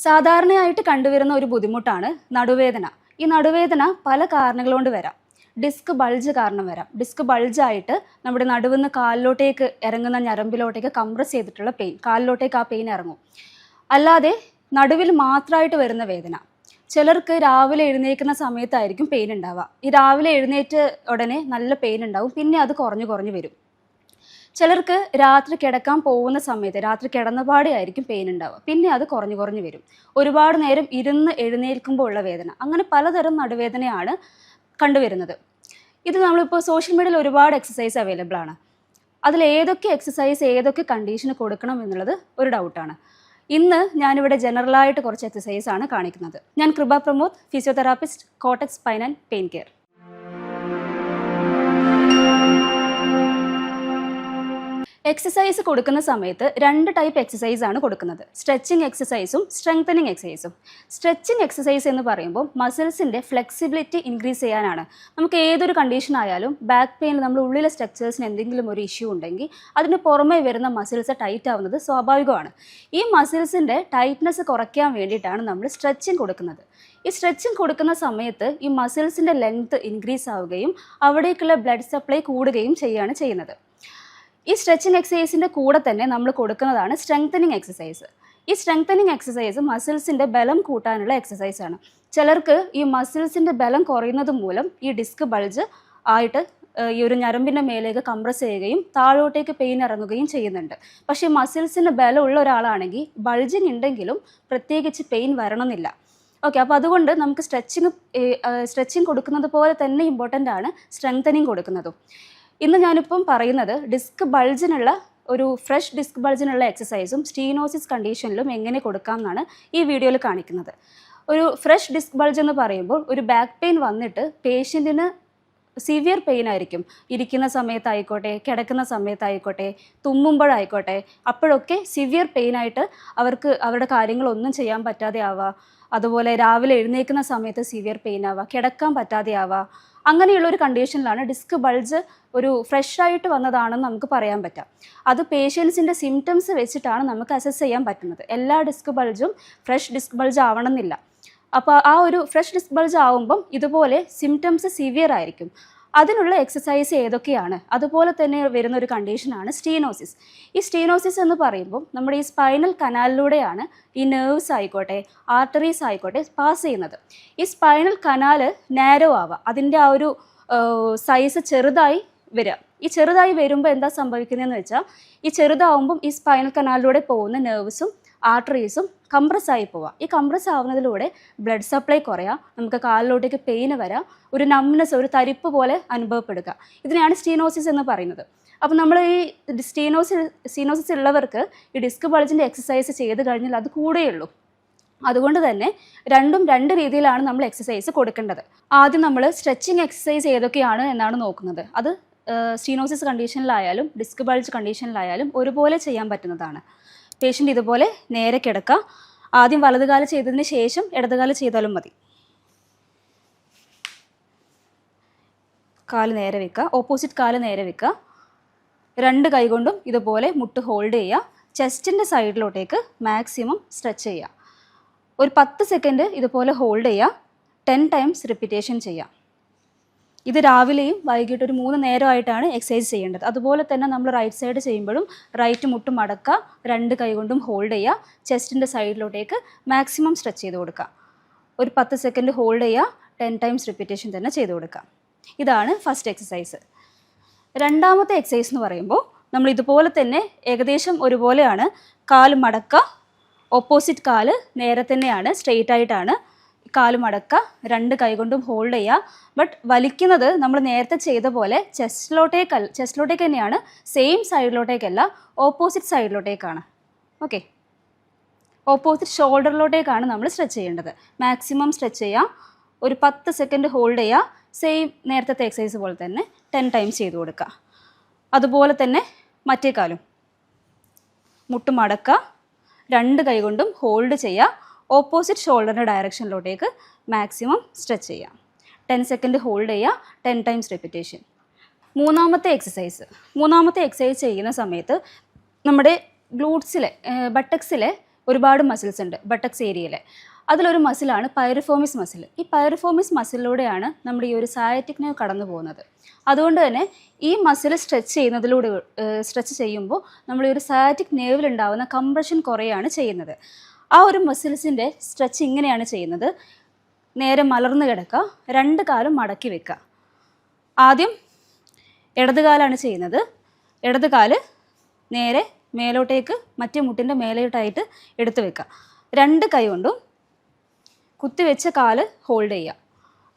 സാധാരണയായിട്ട് കണ്ടുവരുന്ന ഒരു ബുദ്ധിമുട്ടാണ് നടുവേദന. ഈ നടുവേദന പല കാരണങ്ങൾ കൊണ്ട് വരാം. ഡിസ്ക് ബൾജ് കാരണം വരാം. ഡിസ്ക് ബൾജായിട്ട് നമ്മുടെ നടുവിന്ന് കാലിലോട്ടേക്ക് ഇറങ്ങുന്ന ഞരമ്പിലോട്ടേക്ക് കംപ്രസ് ചെയ്തിട്ടുള്ള പെയിൻ, കാലിലോട്ടേക്ക് ആ പെയിൻ ഇറങ്ങും. അല്ലാതെ നടുവിൽ മാത്രമായിട്ട് വരുന്ന വേദന. ചിലർക്ക് രാവിലെ എഴുന്നേൽക്കുന്ന സമയത്തായിരിക്കും പെയിൻ ഉണ്ടാവുക. ഈ രാവിലെ എഴുന്നേറ്റ് ഉടനെ നല്ല പെയിൻ ഉണ്ടാവും, പിന്നെ അത് കുറഞ്ഞു വരും. ചിലർക്ക് രാത്രി കിടക്കാൻ പോകുന്ന സമയത്ത് രാത്രി കിടന്നപാടെ ആയിരിക്കും പെയിൻ ഉണ്ടാവുക, പിന്നെ അത് കുറഞ്ഞു വരും. ഒരുപാട് നേരം ഇരുന്ന് എഴുന്നേൽക്കുമ്പോൾ ഉള്ള വേദന, അങ്ങനെ പലതരം നടുവേദനയാണ് കണ്ടുവരുന്നത്. ഇത് നമ്മളിപ്പോൾ സോഷ്യൽ മീഡിയയിൽ ഒരുപാട് എക്സസൈസ് അവൈലബിൾ ആണ്. അതിൽ ഏതൊക്കെ എക്സസൈസ് ഏതൊക്കെ കണ്ടീഷന് കൊടുക്കണം എന്നുള്ളത് ഒരു ഡൗട്ടാണ്. ഇന്ന് ഞാനിവിടെ ജനറലായിട്ട് കുറച്ച് എക്സസൈസ് ആണ് കാണിക്കുന്നത്. ഞാൻ കൃപ Pramod, physiotherapist, Kotak spine and pain care. Exercise കൊടുക്കുന്ന സമയത്ത് 2 ടൈപ്പ് എക്സസൈസ് ആണ് കൊടുക്കുന്നത്. സ്ട്രെച്ചിങ് എക്സസൈസും സ്ട്രെങ്തനിങ് എക്സസൈസും. സ്ട്രെച്ചിങ് എക്സസൈസ് എന്ന് പറയുമ്പോൾ മസിൽസിൻ്റെ ഫ്ലെക്സിബിലിറ്റി ഇൻക്രീസ് ചെയ്യാനാണ്. നമുക്ക് ഏതൊരു കണ്ടീഷൻ ആയാലും ബാക്ക് പെയിനിൽ നമ്മൾ ഉള്ളിലെ സ്ട്രക്ചേഴ്സിന് എന്തെങ്കിലും ഒരു ഇഷ്യൂ ഉണ്ടെങ്കിൽ അതിന് പുറമേ വരുന്ന മസിൽസ് ടൈറ്റ് ആവുന്നത് സ്വാഭാവികമാണ്. ഈ മസിൽസിൻ്റെ ടൈറ്റ്നെസ് കുറയ്ക്കാൻ വേണ്ടിയിട്ടാണ് നമ്മൾ സ്ട്രെച്ചിങ് കൊടുക്കുന്നത്. ഈ സ്ട്രെച്ചിങ് കൊടുക്കുന്ന സമയത്ത് ഈ മസിൽസിൻ്റെ ലെങ്ത് ഇൻക്രീസ് ആവുകയും അവിടേക്കുള്ള ബ്ലഡ് സപ്ലൈ കൂടുകയും ചെയ്യുന്നത്. ഈ സ്ട്രെച്ചിങ് എക്സസൈസിൻ്റെ കൂടെ തന്നെ നമ്മൾ കൊടുക്കുന്നതാണ് സ്ട്രെങ്തനിങ് എക്സസൈസ്. ഈ സ്ട്രെങ്തനിങ് എക്സസൈസ് മസിൽസിൻ്റെ ബലം കൂട്ടാനുള്ള എക്സസൈസാണ്. ചിലർക്ക് ഈ മസിൽസിൻ്റെ ബലം കുറയുന്നത് മൂലം ഈ ഡിസ്ക് ബൾജ് ആയിട്ട് ഈ ഒരു ഞരമ്പിൻ്റെ മേലേക്ക് കംപ്രസ് ചെയ്യുകയും താഴോട്ടേക്ക് പെയിൻ ഇറങ്ങുകയും ചെയ്യുന്നുണ്ട്. പക്ഷേ മസിൽസിന് ബലമുള്ള ഒരാളാണെങ്കിൽ ബൾജിങ് ഉണ്ടെങ്കിലും പ്രത്യേകിച്ച് പെയിൻ വരണമെന്നില്ല. ഓക്കെ, അപ്പോൾ അതുകൊണ്ട് നമുക്ക് സ്ട്രെച്ചിങ് കൊടുക്കുന്നത് പോലെ തന്നെ ഇമ്പോർട്ടൻ്റ് ആണ് സ്ട്രെങ്തനിങ് കൊടുക്കുന്നതും. ഇന്ന് ഞാനിപ്പം പറയുന്നത് ഡിസ്ക് ബൾജിനുള്ള ഫ്രഷ് ഡിസ്ക് ബൾജിനുള്ള എക്സസൈസും സ്റ്റീനോസിസ് കണ്ടീഷനിലും എങ്ങനെ കൊടുക്കാം എന്നാണ് ഈ വീഡിയോയിൽ കാണിക്കുന്നത്. ഒരു ഫ്രഷ് ഡിസ്ക് ബൾജ് എന്ന് പറയുമ്പോൾ ഒരു ബാക്ക് പെയിൻ വന്നിട്ട് പേഷ്യൻറ്റിന് സിവിയർ പെയിൻ ആയിരിക്കും. ഇരിക്കുന്ന സമയത്തായിക്കോട്ടെ, കിടക്കുന്ന സമയത്തായിക്കോട്ടെ, തുമ്മുമ്പോഴായിക്കോട്ടെ, അപ്പോഴൊക്കെ സിവിയർ പെയിനായിട്ട് അവർക്ക് അവരുടെ കാര്യങ്ങളൊന്നും ചെയ്യാൻ പറ്റാതെ ആവുക. അതുപോലെ രാവിലെ എഴുന്നേൽക്കുന്ന സമയത്ത് സിവിയർ പെയിൻ ആവുക, കിടക്കാൻ പറ്റാതെ ആവുക. അങ്ങനെയുള്ളൊരു കണ്ടീഷനിലാണ് ഡിസ്ക് ബൾജ് ഒരു ഫ്രഷായിട്ട് വന്നതാണെന്ന് നമുക്ക് പറയാൻ പറ്റാം. അത് പേഷ്യൻസിൻ്റെ സിംറ്റംസ് വെച്ചിട്ടാണ് നമുക്ക് അസസ് ചെയ്യാൻ പറ്റുന്നത്. എല്ലാ ഡിസ്ക് ബൾജും ഫ്രഷ് ഡിസ്ക് ബൾജ് ആവണമെന്നില്ല. അപ്പോൾ ആ ഒരു ഫ്രഷ് ഡിസ്ക് ബൾജ് ആവുമ്പം ഇതുപോലെ സിംറ്റംസ് സിവിയർ ആയിരിക്കും. അതിനുള്ള എക്സസൈസ് ഏതൊക്കെയാണ്? അതുപോലെ തന്നെ വരുന്ന ഒരു കണ്ടീഷനാണ് സ്റ്റീനോസിസ്. ഈ സ്റ്റീനോസിസ് എന്ന് പറയുമ്പോൾ നമ്മുടെ ഈ സ്പൈനൽ കനാലിലൂടെയാണ് ഈ നെർവ്സ് ആയിക്കോട്ടെ, ആർട്ടറീസ് ആയിക്കോട്ടെ പാസ് ചെയ്യുന്നത്. ഈ സ്പൈനൽ കനാല് നാരോ ആവുക, അതിൻ്റെ ആ ഒരു സൈസ് ചെറുതായി വരിക. ഈ ചെറുതായി വരുമ്പോൾ എന്താ സംഭവിക്കുന്നതെന്ന് വെച്ചാൽ, ഈ ചെറുതാവുമ്പം ഈ സ്പൈനൽ കനാലിലൂടെ പോകുന്ന നെർവ്സും ആർട്ടറീസും കംപ്രസ് ആയി പോവുക. ഈ കംപ്രസ് ആവുന്നതിലൂടെ ബ്ലഡ് സപ്ലൈ കുറയാം, നമുക്ക് കാലിലോട്ടേക്ക് പെയിന് വരാം, ഒരു നംനെസ്, ഒരു തരിപ്പ് പോലെ അനുഭവപ്പെടുക. ഇതിനെയാണ് സ്റ്റീനോസിസ് എന്ന് പറയുന്നത്. അപ്പോൾ നമ്മൾ ഈ സ്റ്റീനോസിസ് ഉള്ളവർക്ക് ഈ ഡിസ്ക് ബൾജിൻ്റെ എക്സസൈസ് ചെയ്ത് കഴിഞ്ഞാൽ അത് കൂടെയുള്ളൂ. അതുകൊണ്ട് തന്നെ രണ്ടും 2 രീതിയിലാണ് നമ്മൾ എക്സസൈസ് കൊടുക്കേണ്ടത്. ആദ്യം നമ്മൾ സ്ട്രെച്ചിങ് എക്സസൈസ് ഏതൊക്കെയാണ് എന്നാണ് നോക്കുന്നത്. അത് സ്റ്റീനോസിസ് കണ്ടീഷനിലായാലും ഡിസ്ക് ബൾജ് കണ്ടീഷനിലായാലും ഒരുപോലെ ചെയ്യാൻ പറ്റുന്നതാണ്. പേഷ്യൻ്റ് ഇതുപോലെ നേരെ കിടക്കുക. ആദ്യം വലതുകാല് ചെയ്തതിന് ശേഷം ഇടതുകാല് ചെയ്താലും മതി. കാല് നേരെ വെക്കുക, ഓപ്പോസിറ്റ് കാല് നേരെ വെക്കുക. 2 കൈ കൊണ്ടും ഇതുപോലെ മുട്ട് ഹോൾഡ് ചെയ്യുക. ചെസ്റ്റിൻ്റെ സൈഡിലോട്ടേക്ക് മാക്സിമം സ്ട്രെച്ച് ചെയ്യുക. ഒരു 10 സെക്കൻഡ് ഇതുപോലെ ഹോൾഡ് ചെയ്യുക. 10 ടൈംസ് റിപ്പീറ്റേഷൻ ചെയ്യുക. ഇത് രാവിലെയും വൈകിട്ട് ഒരു 3 നേരമായിട്ടാണ് എക്സസൈസ് ചെയ്യേണ്ടത്. അതുപോലെ തന്നെ നമ്മൾ റൈറ്റ് സൈഡ് ചെയ്യുമ്പോഴും റൈറ്റ് മുട്ട് മടക്കുക, 2 കൈ കൊണ്ടും ഹോൾഡ് ചെയ്യുക. ചെസ്റ്റിൻ്റെ സൈഡിലോട്ടേക്ക് മാക്സിമം സ്ട്രെച്ച് ചെയ്ത് കൊടുക്കുക. ഒരു 10 സെക്കൻഡ് ഹോൾഡ് ചെയ്യുക. 10 ടൈംസ് റിപ്പീറ്റേഷൻ തന്നെ ചെയ്ത് കൊടുക്കുക. ഇതാണ് ഫസ്റ്റ് എക്സസൈസ്. രണ്ടാമത്തെ എക്സസൈസ് എന്ന് പറയുമ്പോൾ നമ്മൾ ഇതുപോലെ തന്നെ ഏകദേശം ഒരുപോലെയാണ്. കാല് മടക്കുക, ഓപ്പോസിറ്റ് കാല് നേരെ തന്നെയാണ്, സ്ട്രെയിറ്റ് ആയിട്ടാണ്. കാല് മടക്കുക, 2 കൈ കൊണ്ടും ഹോൾഡ് ചെയ്യുക. ബട്ട് വലിക്കുന്നത് നമ്മൾ നേരത്തെ ചെയ്ത പോലെ ചെസ്റ്റിലോട്ടേക്ക് തന്നെയാണ്, സെയിം സൈഡിലോട്ടേക്കല്ല, ഓപ്പോസിറ്റ് സൈഡിലോട്ടേക്കാണ്. ഓക്കെ, ഓപ്പോസിറ്റ് ഷോൾഡറിലോട്ടേക്കാണ് നമ്മൾ സ്ട്രെച്ച് ചെയ്യേണ്ടത്. മാക്സിമം സ്ട്രെച്ച് ചെയ്യുക. ഒരു 10 സെക്കൻഡ് ഹോൾഡ് ചെയ്യുക. സെയിം നേരത്തെ എക്സസൈസ് പോലെ തന്നെ 10 ടൈംസ് ചെയ്ത് കൊടുക്കുക. അതുപോലെ തന്നെ മറ്റേ കാലും മുട്ട് മടക്കുക, 2 കൈ കൊണ്ടും ഹോൾഡ് ചെയ്യുക. ഓപ്പോസിറ്റ് ഷോൾഡറിൻ്റെ ഡയറക്ഷനിലോട്ടേക്ക് മാക്സിമം സ്ട്രെച്ച് ചെയ്യാം. 10 സെക്കൻഡ് ഹോൾഡ് ചെയ്യുക. 10 ടൈംസ് റിപ്പീറ്റേഷൻ. മൂന്നാമത്തെ എക്സസൈസ് ചെയ്യുന്ന സമയത്ത് നമ്മുടെ ഗ്ലൂട്ട്സിലെ ബട്ടക്സിലെ ഒരുപാട് മസിൽസ് ഉണ്ട് ബട്ടക്സ് ഏരിയയിൽ. അതിലൊരു മസിലാണ് പൈറിഫോമിസ് മസിൽ. ഈ പൈറിഫോമിസ് മസിലിലൂടെയാണ് നമ്മുടെ ഈ ഒരു സയാറ്റിക് നെർവ് കടന്നു പോകുന്നത്. അതുകൊണ്ട് തന്നെ ഈ മസിൽ സ്ട്രെച്ച് ചെയ്യുമ്പോൾ നമ്മൾ ഈ ഒരു സയാറ്റിക് നെർവിൽ ഉണ്ടാകുന്ന കംപ്രഷൻ കുറയാണ് ചെയ്യുന്നത്. ആ ഒരു മസിൽസിൻ്റെ സ്ട്രെച്ച് ഇങ്ങനെയാണ് ചെയ്യുന്നത്. നേരെ മലർന്നു കിടക്കുക, 2 കാലും മടക്കി വെക്കുക. ആദ്യം ഇടതുകാലാണ് ചെയ്യുന്നത്. ഇടതുകാല് നേരെ മേലോട്ടേക്ക് മറ്റേ മുട്ടിൻ്റെ മേലോട്ടായിട്ട് എടുത്തു വെക്കുക. 2 കൈ കൊണ്ടും കുത്തിവെച്ച കാല് ഹോൾഡ് ചെയ്യുക.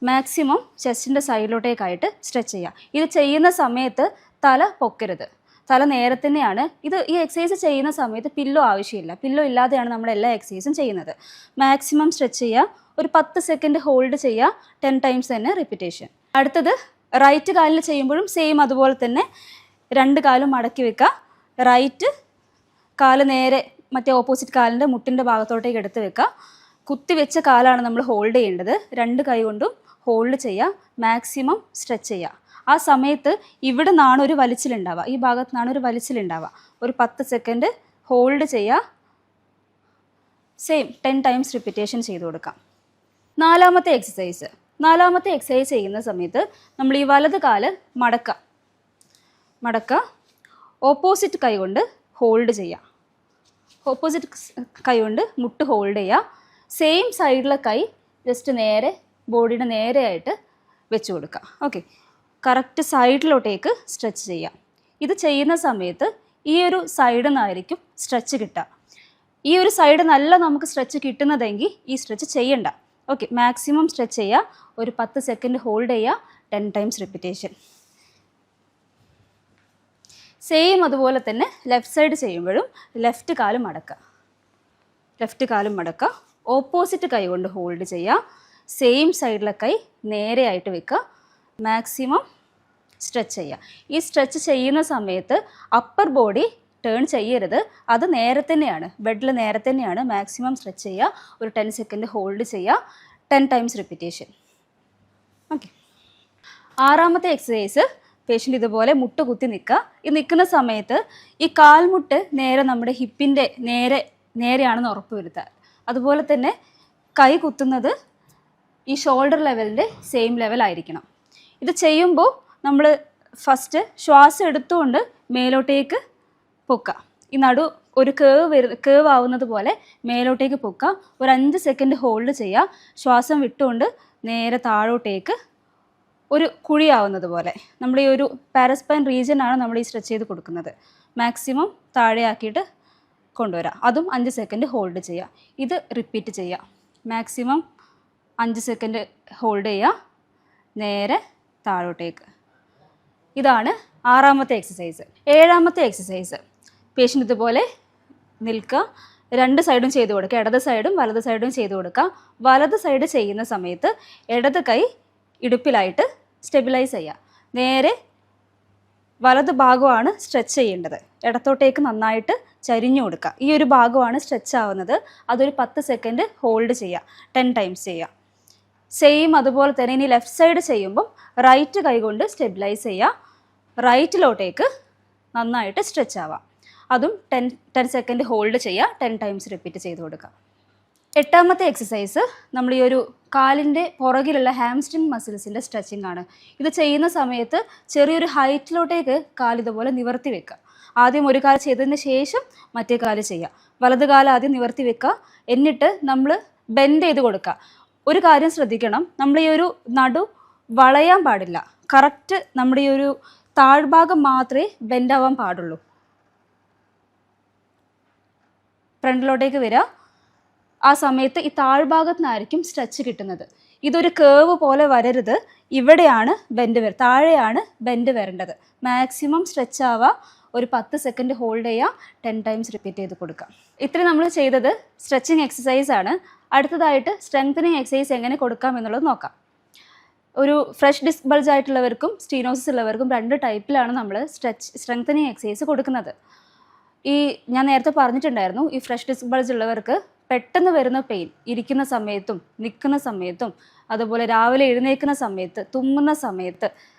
മാക്സിമം ചെസ്റ്റിൻ്റെ സൈഡിലോട്ടേക്കായിട്ട് സ്ട്രെച്ച് ചെയ്യുക. ഇത് ചെയ്യുന്ന സമയത്ത് തല പൊക്കരുത്, തല നേരെ തന്നെയാണ്. ഈ എക്സസൈസ് ചെയ്യുന്ന സമയത്ത് പില്ലോ ആവശ്യമില്ല. പില്ലോ ഇല്ലാതെയാണ് നമ്മൾ എല്ലാ എക്സസൈസും ചെയ്യുന്നത്. മാക്സിമം സ്ട്രെച്ച് ചെയ്യുക. ഒരു 10 സെക്കൻഡ് ഹോൾഡ് ചെയ്യുക. 10 ടൈംസ് തന്നെ റിപ്പീറ്റേഷൻ. അടുത്തത് റൈറ്റ് കാലിൽ ചെയ്യുമ്പോഴും സെയിം അതുപോലെ തന്നെ 2 കാലും മടക്കി വെക്കുക. റൈറ്റ് കാല് നേരെ മറ്റേ ഓപ്പോസിറ്റ് കാലിൻ്റെ മുട്ടിൻ്റെ ഭാഗത്തോട്ടേക്ക് എടുത്ത് വെക്കുക. കുത്തിവെച്ച കാലാണ് നമ്മൾ ഹോൾഡ് ചെയ്യേണ്ടത്. 2 കൈ കൊണ്ടും ഹോൾഡ് ചെയ്യുക. മാക്സിമം സ്ട്രെച്ച് ചെയ്യുക. ആ സമയത്ത് ഇവിടെ നിന്നാണ് ഒരു വലിച്ചിലുണ്ടാവുക, ഈ ഭാഗത്തു നിന്നാണ് ഒരു വലിച്ചിലുണ്ടാവുക. ഒരു 10 സെക്കൻഡ് ഹോൾഡ് ചെയ്യുക. സെയിം 10 ടൈംസ് റിപ്പീറ്റേഷൻ ചെയ്ത് കൊടുക്കാം. നാലാമത്തെ എക്സസൈസ് ചെയ്യുന്ന സമയത്ത് നമ്മൾ ഈ വലത് കാല് മടക്കുക. ഓപ്പോസിറ്റ് കൈ കൊണ്ട് ഹോൾഡ് ചെയ്യുക. ഓപ്പോസിറ്റ് കൈ കൊണ്ട് മുട്ട് ഹോൾഡ് ചെയ്യുക. സെയിം സൈഡിലെ കൈ ജസ്റ്റ് നേരെ ബോഡിയുടെ നേരെയായിട്ട് വെച്ച് കൊടുക്കുക. ഓക്കെ, കറക്റ്റ് സൈഡിലോട്ടേക്ക് സ്ട്രെച്ച് ചെയ്യുക. ഇത് ചെയ്യുന്ന സമയത്ത് ഈ ഒരു സൈഡിൽ നിന്നായിരിക്കും സ്ട്രെച്ച് കിട്ടുക. ഈ ഒരു സൈഡ് നല്ല നമുക്ക് സ്ട്രെച്ച് കിട്ടുന്നതെങ്കിൽ ഈ സ്ട്രെച്ച് ചെയ്യണ്ട. ഓക്കെ, മാക്സിമം സ്ട്രെച്ച് ചെയ്യുക. ഒരു 10 സെക്കൻഡ് ഹോൾഡ് ചെയ്യുക. 10 ടൈംസ് റിപ്പീറ്റേഷൻ. സെയിം അതുപോലെ തന്നെ ലെഫ്റ്റ് സൈഡ് ചെയ്യുമ്പോഴും ലെഫ്റ്റ് കാലും മടക്കുക. ഓപ്പോസിറ്റ് കൈ കൊണ്ട് ഹോൾഡ് ചെയ്യുക. സെയിം സൈഡിലെ കൈ നേരെയായിട്ട് വെക്കുക. മാക്സിമം സ്ട്രെച്ച് ചെയ്യുക. ഈ സ്ട്രെച്ച് ചെയ്യുന്ന സമയത്ത് അപ്പർ ബോഡി ടേൺ ചെയ്യരുത്. അത് നേരെ തന്നെയാണ്, ബെഡിൽ നേരെ തന്നെയാണ്. മാക്സിമം സ്ട്രെച്ച് ചെയ്യുക. ഒരു 10 സെക്കൻഡ് ഹോൾഡ് ചെയ്യുക. 10 ടൈംസ് റിപ്പീറ്റേഷൻ. ഓക്കെ, ആറാമത്തെ എക്സസൈസ് പേഷ്യൻ്റ് ഇതുപോലെ മുട്ട് കുത്തി നിൽക്കുക. ഈ നിൽക്കുന്ന സമയത്ത് ഈ കാൽമുട്ട് നേരെ നമ്മുടെ ഹിപ്പിൻ്റെ നേരെയാണെന്ന് ഉറപ്പ് വരുത്തുക. അതുപോലെ തന്നെ കൈ കുത്തുന്നത് ഈ ഷോൾഡർ ലെവലിൻ്റെ സെയിം ലെവലായിരിക്കണം. ഇത് ചെയ്യുമ്പോൾ നമ്മൾ ഫസ്റ്റ് ശ്വാസം എടുത്തുകൊണ്ട് മേലോട്ടേക്ക് പൊക്കുക. ഈ ഒരു കേവ് ആവുന്നത് പോലെ മേലോട്ടേക്ക് പൊക്കുക. ഒരു 5 സെക്കൻഡ് ഹോൾഡ് ചെയ്യുക. ശ്വാസം വിട്ടുകൊണ്ട് നേരെ താഴോട്ടേക്ക് ഒരു കുഴിയാവുന്നത് പോലെ. നമ്മുടെ ഈ ഒരു പാരസ്പൈൻ റീജിയനാണ് നമ്മൾ ഈ സ്ട്രെച്ച് ചെയ്ത് കൊടുക്കുന്നത്. മാക്സിമം താഴെയാക്കിയിട്ട് കൊണ്ടുവരാം. അതും 5 സെക്കൻഡ് ഹോൾഡ് ചെയ്യുക. ഇത് റിപ്പീറ്റ് ചെയ്യുക. മാക്സിമം 5 സെക്കൻഡ് ഹോൾഡ് ചെയ്യുക. നേരെ താഴോട്ടേക്ക്. ഇതാണ് ആറാമത്തെ എക്സസൈസ്. ഏഴാമത്തെ എക്സസൈസ് പേഷ്യൻ്റ് ഇതുപോലെ നിൽക്കുക. 2 സൈഡും ചെയ്ത് കൊടുക്കുക. ഇടത് സൈഡും വലത് സൈഡും ചെയ്ത് കൊടുക്കുക. വലത് സൈഡ് ചെയ്യുന്ന സമയത്ത് ഇടത് കൈ ഇടുപ്പിലായിട്ട് സ്റ്റെബിലൈസ് ചെയ്യുക. നേരെ വലത് ഭാഗമാണ് സ്ട്രെച്ച് ചെയ്യേണ്ടത്. ഇടത്തോട്ടേക്ക് നന്നായിട്ട് ചരിഞ്ഞു കൊടുക്കുക. ഈ ഒരു ഭാഗമാണ് സ്ട്രെച്ച് ആവുന്നത്. അതൊരു 10 സെക്കൻഡ് ഹോൾഡ് ചെയ്യുക. 10 ടൈംസ് ചെയ്യുക. സെയിം അതുപോലെ തന്നെ ഇനി ലെഫ്റ്റ് സൈഡ് ചെയ്യുമ്പം റൈറ്റ് കൈ കൊണ്ട് സ്റ്റെബിലൈസ് ചെയ്യുക. റൈറ്റിലോട്ടേക്ക് നന്നായിട്ട് സ്ട്രെച്ച് ആവാം. അതും 10 സെക്കൻഡ് ഹോൾഡ് ചെയ്യുക. 10 ടൈംസ് റിപ്പീറ്റ് ചെയ്ത് കൊടുക്കുക. എട്ടാമത്തെ എക്സസൈസ് നമ്മൾ ഈ ഒരു കാലിൻ്റെ പുറകിലുള്ള ഹാംസ്ട്രിങ് മസിൽസിൻ്റെ സ്ട്രെച്ചിങ് ആണ്. ഇത് ചെയ്യുന്ന സമയത്ത് ചെറിയൊരു ഹൈറ്റിലോട്ടേക്ക് കാൽ ഇതുപോലെ നിവർത്തി വെക്കുക. ആദ്യം ഒരു കാല് ചെയ്തതിന് ശേഷം മറ്റേ കാല് ചെയ്യുക. വലത് കാല് ആദ്യം നിവർത്തി വെക്കുക. എന്നിട്ട് നമ്മൾ ബെൻഡ് ചെയ്ത് കൊടുക്കുക. ഒരു കാര്യം ശ്രദ്ധിക്കണം, നമ്മൾ ഈ ഒരു നടു വളയാൻ പാടില്ല. കറക്റ്റ് നമ്മുടെ ഈ ഒരു താഴ്ഭാഗം മാത്രമേ ബെൻഡ് ആവാൻ പാടുള്ളൂ. ഫ്രണ്ടിലോട്ടേക്ക് വരിക. ആ സമയത്ത് ഈ താഴ്ഭാഗത്തു നിന്നായിരിക്കും സ്ട്രെച്ച് കിട്ടുന്നത്. ഇതൊരു കേവ് പോലെ വരരുത്. ഇവിടെയാണ് ബെൻഡ് താഴെയാണ് ബെൻഡ് വരേണ്ടത്. മാക്സിമം സ്ട്രെച്ച് ആവുക. ഒരു 10 സെക്കൻഡ് ഹോൾഡ് ചെയ്യുക. 10 ടൈംസ് റിപ്പീറ്റ് ചെയ്ത് കൊടുക്കുക. ഇത്രയും നമ്മൾ ചെയ്തത് സ്ട്രെച്ചിങ് എക്സസൈസ് ആണ്. അടുത്തതായിട്ട് സ്ട്രെങ്തനിങ് എക്സസൈസ് എങ്ങനെ കൊടുക്കാം എന്നുള്ളത് നോക്കാം. ഒരു ഫ്രഷ് ഡിസ്ക് ബൾജ് ആയിട്ടുള്ളവർക്കും സ്റ്റീനോസിസ് ഉള്ളവർക്കും 2 ടൈപ്പിലാണ് നമ്മൾ സ്ട്രെങ്തനിങ് എക്സസൈസ് കൊടുക്കുന്നത്. ഞാൻ നേരത്തെ പറഞ്ഞിട്ടുണ്ടായിരുന്നു, ഈ ഫ്രഷ് ഡിസ്ക് ബൾജ് ഉള്ളവർക്ക് പെട്ടെന്ന് വരുന്ന പെയിൻ ഇരിക്കുന്ന സമയത്തും നിൽക്കുന്ന സമയത്തും അതുപോലെ രാവിലെ എഴുന്നേൽക്കുന്ന സമയത്ത് തുമ്മുന്ന സമയത്ത്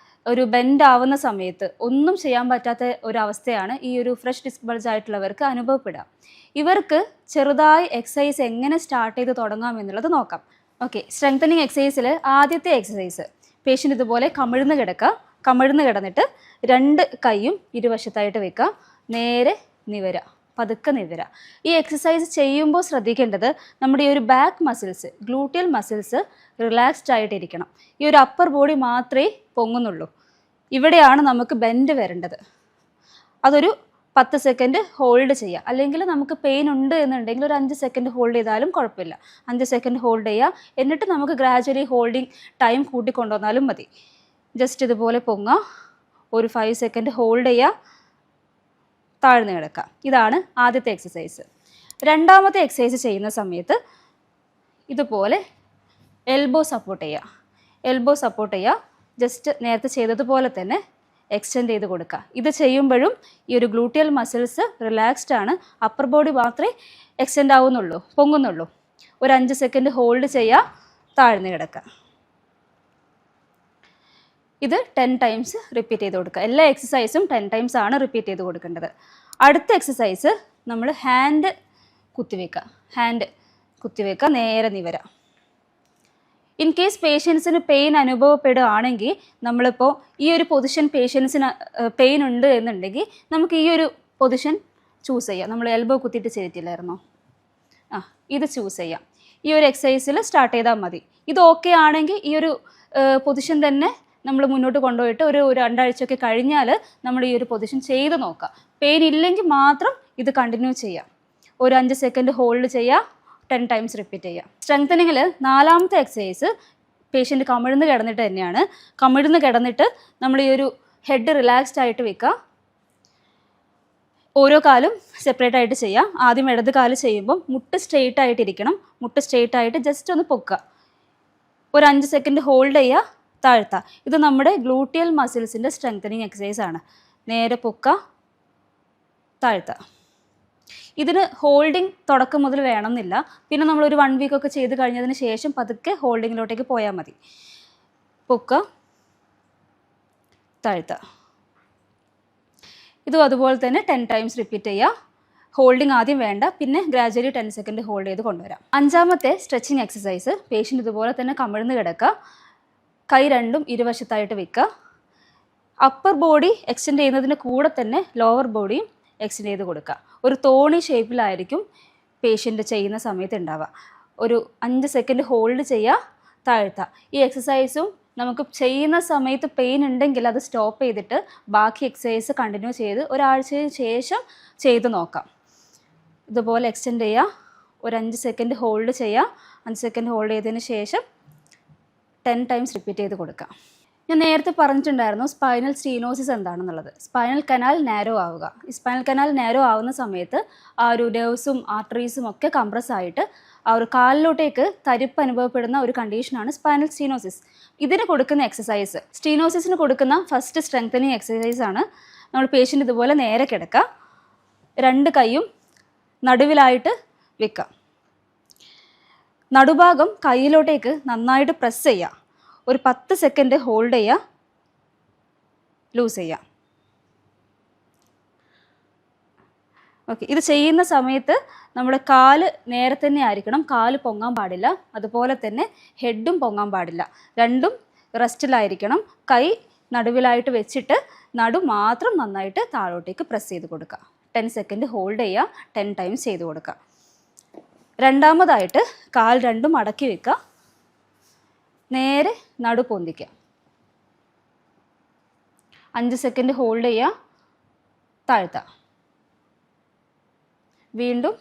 ഒരു ബെൻഡ് ആവുന്ന സമയത്ത് ഒന്നും ചെയ്യാൻ പറ്റാത്ത ഒരു അവസ്ഥയാണ് ഈ ഒരു ഫ്രഷ് ഡിസ്ക് ബൾജ് ആയിട്ടുള്ളവർക്ക് അനുഭവപ്പെടുക. ഇവർക്ക് ചെറുതായി എക്സസൈസ് എങ്ങനെ സ്റ്റാർട്ട് ചെയ്ത് തുടങ്ങാം എന്നുള്ളത് നോക്കാം. ഓക്കെ, സ്ട്രെങ്തനിങ് എക്സസൈസിൽ ആദ്യത്തെ എക്സസൈസ്, പേഷ്യൻ്റ് ഇതുപോലെ കമിഴ്ന്ന് കിടക്കുക. കമിഴ്ന്ന് കിടന്നിട്ട് 2 കൈയും ഇരുവശത്തായിട്ട് വെക്കുക. നേരെ നിവരുക, പതുക്കെ നിവരുക. ഈ എക്സസൈസ് ചെയ്യുമ്പോൾ ശ്രദ്ധിക്കേണ്ടത് നമ്മുടെ ഈ ഒരു back muscles, gluteal muscles relaxed ആയിട്ടിരിക്കണം. ഈ ഒരു അപ്പർ ബോഡി മാത്രമേ പൊങ്ങുന്നുള്ളൂ. ഇവിടെയാണ് നമുക്ക് ബെൻഡ് വരേണ്ടത്. അതൊരു 10 സെക്കൻഡ് ഹോൾഡ് ചെയ്യുക. അല്ലെങ്കിൽ നമുക്ക് പെയിൻ ഉണ്ട് എന്നുണ്ടെങ്കിൽ ഒരു 5 സെക്കൻഡ് ഹോൾഡ് ചെയ്താലും കുഴപ്പമില്ല. 5 സെക്കൻഡ് ഹോൾഡ് ചെയ്യുക. എന്നിട്ട് നമുക്ക് ഗ്രാജുവലി ഹോൾഡിങ് ടൈം കൂട്ടിക്കൊണ്ടുവന്നാലും മതി. ജസ്റ്റ് ഇതുപോലെ പൊങ്ങുക, ഒരു 5 സെക്കൻഡ് ഹോൾഡ് ചെയ്യുക, താഴ്ന്നു കിടക്കുക. ഇതാണ് ആദ്യത്തെ എക്സസൈസ്. രണ്ടാമത്തെ എക്സസൈസ് ചെയ്യുന്ന സമയത്ത് ഇതുപോലെ എൽബോ സപ്പോർട്ട് ചെയ്യുക. എൽബോ സപ്പോർട്ട് ചെയ്യുക. ജസ്റ്റ് നേരത്തെ ചെയ്തതുപോലെ തന്നെ എക്സ്റ്റെൻഡ് ചെയ്ത് കൊടുക്കുക. ഇത് ചെയ്യുമ്പോഴും ഈ ഒരു ഗ്ലൂട്ടിയൽ മസിൽസ് റിലാക്സ്ഡ് ആണ്. അപ്പർ ബോഡി മാത്രമേ എക്സ്റ്റെൻഡ് ആവുന്നുള്ളൂ, പൊങ്ങുന്നുള്ളൂ. ഒരു 5 സെക്കൻഡ് ഹോൾഡ് ചെയ്യുക, താഴ്ന്നു കിടക്കുക. ഇത് 10 ടൈംസ് റിപ്പീറ്റ് ചെയ്ത് കൊടുക്കുക. എല്ലാ എക്സസൈസും 10 ടൈംസ് ആണ് റിപ്പീറ്റ് ചെയ്ത് കൊടുക്കേണ്ടത്. അടുത്ത എക്സസൈസ് നമ്മൾ ഹാൻഡ് കുത്തിവെക്കുക, നേരെ നിവരുക. ഇൻ കേസ് പേഷ്യൻസിന് പെയിൻ അനുഭവപ്പെടുകയാണെങ്കിൽ നമ്മളിപ്പോൾ ഈ ഒരു പൊസിഷൻ പേഷ്യൻസിന് പെയിൻ ഉണ്ട് എന്നുണ്ടെങ്കിൽ നമുക്ക് ഈ ഒരു പൊസിഷൻ ചൂസ് ചെയ്യാം. നമ്മൾ എൽബോ കുത്തിയിട്ട് ചെയ്തിട്ടില്ലായിരുന്നോ? ഇത് ചൂസ് ചെയ്യാം. ഈ ഒരു എക്സസൈസിൽ സ്റ്റാർട്ട് ചെയ്താൽ മതി. ഇത് ഓക്കെ ആണെങ്കിൽ ഈ ഒരു പൊസിഷൻ തന്നെ നമ്മൾ മുന്നോട്ട് കൊണ്ടുപോയിട്ട് ഒരു 2 ആഴ്ചയൊക്കെ കഴിഞ്ഞാൽ നമ്മൾ ഈ ഒരു പൊസിഷൻ ചെയ്ത് നോക്കാം. പെയിൻ ഇല്ലെങ്കിൽ മാത്രം ഇത് കണ്ടിന്യൂ ചെയ്യാം. ഒരു 5 സെക്കൻഡ് ഹോൾഡ് ചെയ്യുക, 10 ടൈംസ് റിപ്പീറ്റ് ചെയ്യുക. സ്ട്രെങ്തനിങ്ങിൽ 4ാമത്തെ എക്സസൈസ് പേഷ്യൻ്റ് കമിഴ്ന്ന് കിടന്നിട്ട് തന്നെയാണ്. കമിഴ്ന്ന് കിടന്നിട്ട് നമ്മൾ ഈ ഒരു ഹെഡ് റിലാക്സ്ഡ് ആയിട്ട് വെക്കുക. ഓരോ കാലും സെപ്പറേറ്റ് ആയിട്ട് ചെയ്യാം. ആദ്യം ഇടത് കാല് ചെയ്യുമ്പം മുട്ട് സ്ട്രെയിറ്റ് ആയിട്ടിരിക്കണം. മുട്ട് സ്ട്രെയിറ്റ് ആയിട്ട് ജസ്റ്റ് ഒന്ന് പൊക്കുക. ഒരു 5 സെക്കൻഡ് ഹോൾഡ് ചെയ്യുക, താഴ്ത്തുക. ഇത് നമ്മുടെ ഗ്ലൂട്ടിയൽ മസിൽസിൻ്റെ സ്ട്രെങ്തനിങ് എക്സസൈസ് ആണ്. നേരെ പൊക്കുക, താഴ്ത്തുക. ഇതിന് ഹോൾഡിംഗ് തുടക്കം മുതൽ വേണമെന്നില്ല. പിന്നെ നമ്മളൊരു 1 വീക്കൊക്കെ ചെയ്ത് കഴിഞ്ഞതിന് ശേഷം പതുക്കെ ഹോൾഡിങ്ങിലോട്ടേക്ക് പോയാൽ മതി. പൊക്കുക, താഴ്ത്തുക. ഇതും അതുപോലെ തന്നെ 10 ടൈംസ് റിപ്പീറ്റ് ചെയ്യുക. ഹോൾഡിംഗ് ആദ്യം വേണ്ട, പിന്നെ ഗ്രാജുവലി 10 സെക്കൻഡ് ഹോൾഡ് ചെയ്ത് കൊണ്ടുവരാം. 5ാമത്തെ സ്ട്രെച്ചിങ് എക്സസൈസ്, പേഷ്യൻ്റ് ഇതുപോലെ തന്നെ കമിഴ്ന്ന് കിടക്കുക. കൈ രണ്ടും ഇരുവശത്തായിട്ട് വെക്കുക. അപ്പർ ബോഡി എക്സ്റ്റെൻഡ് ചെയ്യുന്നതിന് കൂടെ തന്നെ ലോവർ ബോഡിയും എക്സ്റ്റെൻഡ് ചെയ്ത് കൊടുക്കുക. ഒരു തോണി ഷേപ്പിലായിരിക്കും പേഷ്യൻ്റ് ചെയ്യുന്ന സമയത്ത് ഉണ്ടാവുക. ഒരു 5 സെക്കൻഡ് ഹോൾഡ് ചെയ്യുക, താഴ്ത്തുക. ഈ എക്സസൈസും നമുക്ക് ചെയ്യുന്ന സമയത്ത് പെയിൻ ഉണ്ടെങ്കിൽ അത് സ്റ്റോപ്പ് ചെയ്തിട്ട് ബാക്കി എക്സസൈസ് കണ്ടിന്യൂ ചെയ്ത് ഒരാഴ്ചയ്ക്ക് ശേഷം ചെയ്ത് നോക്കാം. ഇതുപോലെ എക്സ്റ്റെൻഡ് ചെയ്യുക, ഒരു 5 സെക്കൻഡ് ഹോൾഡ് ചെയ്യുക. 5 സെക്കൻഡ് ഹോൾഡ് ചെയ്തതിന് ശേഷം 10 ടൈംസ് റിപ്പീറ്റ് ചെയ്ത് കൊടുക്കാം. ഞാൻ നേരത്തെ പറഞ്ഞിട്ടുണ്ടായിരുന്നു സ്പൈനൽ സ്റ്റീനോസിസ് എന്താണെന്നുള്ളത്. സ്പൈനൽ കനാൽ നാരോ ആവുക. ഈ സ്പൈനൽ കനാൽ നാരോ ആവുന്ന സമയത്ത് ആ ഒരു നെർവ്സും ആർട്ടറീസും ഒക്കെ കംപ്രസ് ആയിട്ട് ആ ഒരു കാലിലോട്ടേക്ക് തരിപ്പ് അനുഭവപ്പെടുന്ന ഒരു കണ്ടീഷനാണ് സ്പൈനൽ സ്റ്റീനോസിസ്. ഇതിന് കൊടുക്കുന്ന എക്സസൈസ്, സ്റ്റീനോസിസിന് കൊടുക്കുന്ന ഫസ്റ്റ് സ്ട്രെങ്തനിങ് എക്സസൈസ് ആണ്. നമ്മൾ പേഷ്യൻ്റ് ഇതുപോലെ നേരെ കിടക്കുക, 2 കൈയും നടുവിലായിട്ട് വെക്കുക. നടുഭാഗം കയ്യിലോട്ടേക്ക് നന്നായിട്ട് പ്രസ് ചെയ്യുക. ഒരു 10 സെക്കൻഡ് ഹോൾഡ് ചെയ്യുക, ലൂസ് ചെയ്യുക. ഓക്കെ, ഇത് ചെയ്യുന്ന സമയത്ത് നമ്മുടെ കാല് നേരെ തന്നെ ആയിരിക്കണം. കാല് പൊങ്ങാൻ പാടില്ല. അതുപോലെ തന്നെ ഹെഡും പൊങ്ങാൻ പാടില്ല. രണ്ടും റെസ്റ്റിലായിരിക്കണം. കൈ നടുവിലായിട്ട് വെച്ചിട്ട് നടു മാത്രം നന്നായിട്ട് താഴോട്ടേക്ക് പ്രസ് ചെയ്ത് കൊടുക്കുക. 10 സെക്കൻഡ് ഹോൾഡ് ചെയ്യുക, 10 ടൈംസ് ചെയ്ത് കൊടുക്കുക. രണ്ടാമതായിട്ട് കാൽ രണ്ടും മടക്കി വെക്കുക. നേരെ നടു പൊന്തിക്കുക. 5 സെക്കൻഡ് ഹോൾഡ് ചെയ്യുക, താഴ്ത്തുക. വീണ്ടും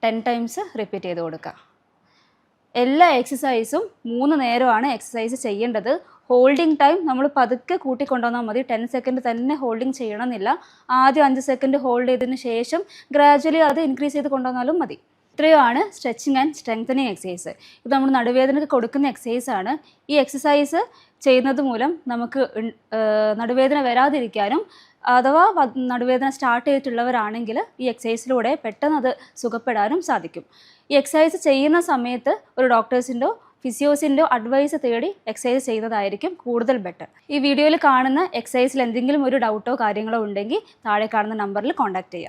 10 ടൈംസ് റിപ്പീറ്റ് ചെയ്ത് കൊടുക്കുക. എല്ലാ എക്സസൈസും 3 നേരമാണ് എക്സസൈസ് ചെയ്യേണ്ടത്. ഹോൾഡിംഗ് ടൈം നമ്മൾ പതുക്കെ കൂട്ടിക്കൊണ്ടുവന്നാൽ മതി. 10 സെക്കൻഡ് തന്നെ ഹോൾഡിംഗ് ചെയ്യണമെന്നില്ല. ആദ്യം 5 സെക്കൻഡ് ഹോൾഡ് ചെയ്തതിന് ശേഷം ഗ്രാജുവലി അത് ഇൻക്രീസ് ചെയ്ത് കൊണ്ടുവന്നാലും മതി. ഇത്രയുമാണ് സ്ട്രെച്ചിങ് ആൻഡ് സ്ട്രെങ്തനിങ് എക്സസൈസ്. ഇത് നമ്മൾ നടുവേദനയ്ക്ക് കൊടുക്കുന്ന എക്സസൈസ് ആണ്. ഈ എക്സസൈസ് ചെയ്യുന്നത് മൂലം നമുക്ക് നടുവേദന വരാതിരിക്കാനും അഥവാ നടുവേദന സ്റ്റാർട്ട് ചെയ്തിട്ടുള്ളവരാണെങ്കിൽ ഈ എക്സസൈസിലൂടെ പെട്ടെന്ന് അത് സുഖപ്പെടാനും സാധിക്കും. ഈ എക്സസൈസ് ചെയ്യുന്ന സമയത്ത് ഒരു ഡോക്ടേഴ്സിൻ്റെയോ ഫിസിയോസിൻ്റെ അഡ്വൈസ് തേടി എക്സസൈസ് ചെയ്യുന്നതായിരിക്കും കൂടുതൽ ബെറ്റർ. ഈ വീഡിയോയിൽ കാണുന്ന എക്സസൈസിൽ എന്തെങ്കിലും ഒരു ഡൗട്ടോ കാര്യങ്ങളോ ഉണ്ടെങ്കിൽ താഴെ കാണുന്ന നമ്പറിൽ കോൺടാക്ട് ചെയ്യാം.